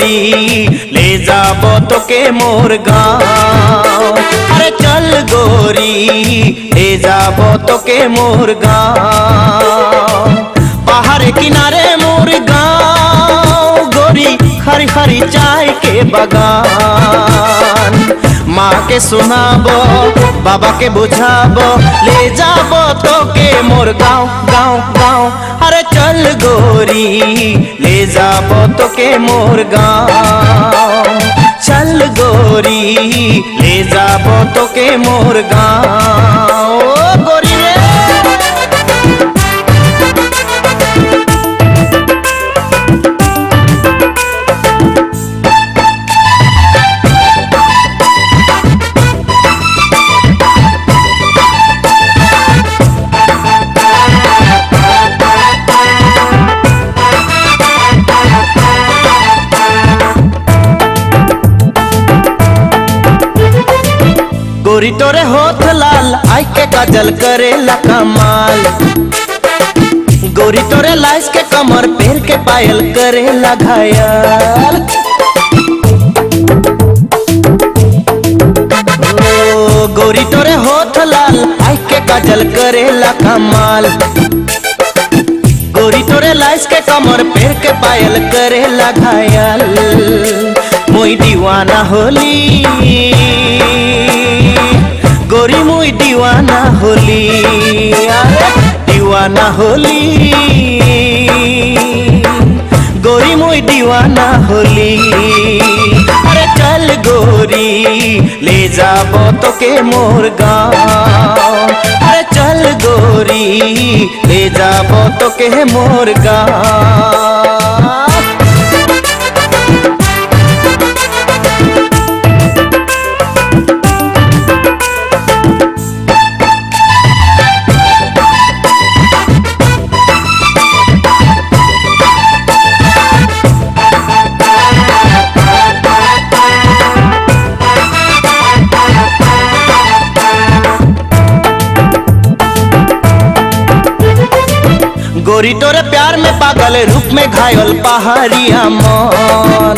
गोरी ले जाबो तोके मोर गाँव। अरे चल गोरी ले जाबो तोके मोर गाँव। पहाड़ किनारे मोर गाँव गोरी हरी हरी चाय के बगान। माँ के सुनाबो बाबा के बुझाबो ले जाबो तोके मोर गाँव गाँव गाँव। अरे चल गोरी ले जाबो तोके मोर गाँव। चल गोरी ले जाबो तोके मोर गाँव। ओ गोरी रे गोरी तोरे होठ लाल आई के काजल करेला कमाल। गोरी तोरे लाइस के कमर पैर के पायल करेला घायल। ओ गोरी तोरे होठ लाल आई के काजल करेला कमाल। गोरी तोरे लाइस के कमर पैर के पायल करेला घायल। मोई दीवाना होली गोरी मुई दीवाना होली। अरे दीवाना होली गोरी मुई दीवाना होली। अरे चल गोरी ले जाबो तोके मोर गाँव। अरे चल गोरी ले जाबो तोके मोर गाँव। गोरी तोरे प्यार में पागल रूप में घायल पहाड़िया मन।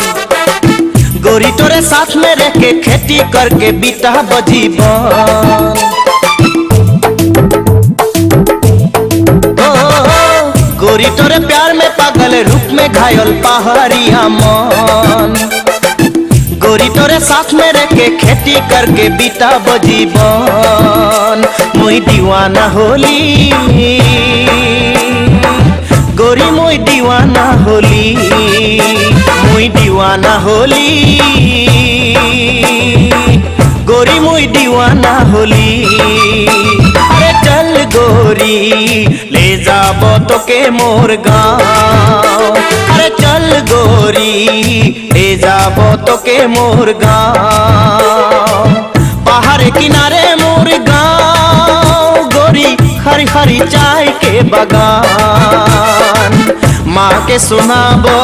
गोरी तोरे साथ में रह के खेती करके बीता बजीवन। गोरी तोरे प्यार में पागल रूप में घायल पहाड़िया मन। गोरी तोरे साथ में रह के खेती करके बीता बजीवन। मुई दीवाना होली गोरी मुई दीवाना होली। मुई दीवाना होली गोरी मुई दीवाना होली। अरे चल गोरी ले जाबो तोके मोर गाँव। अरे चल गोरी ले जाबो तोके मोर गाँव। पहाड़ किनारे मोर गाँव गोरी हरी हरी चाय के बगान। माँ के सुनाबो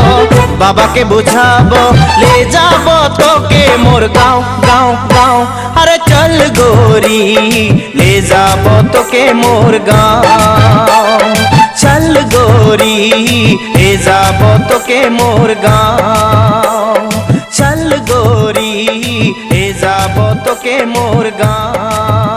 बाबा के बुझाबो ले जाबो तोके मोर गाँव गाँव गाँव। अरे चल गोरी ले जाबो तोके मोर गाँव। चल गोरी ले जाबो तोके मोर गाँव। चल गोरी ले जाबो तोके मोर गाँव।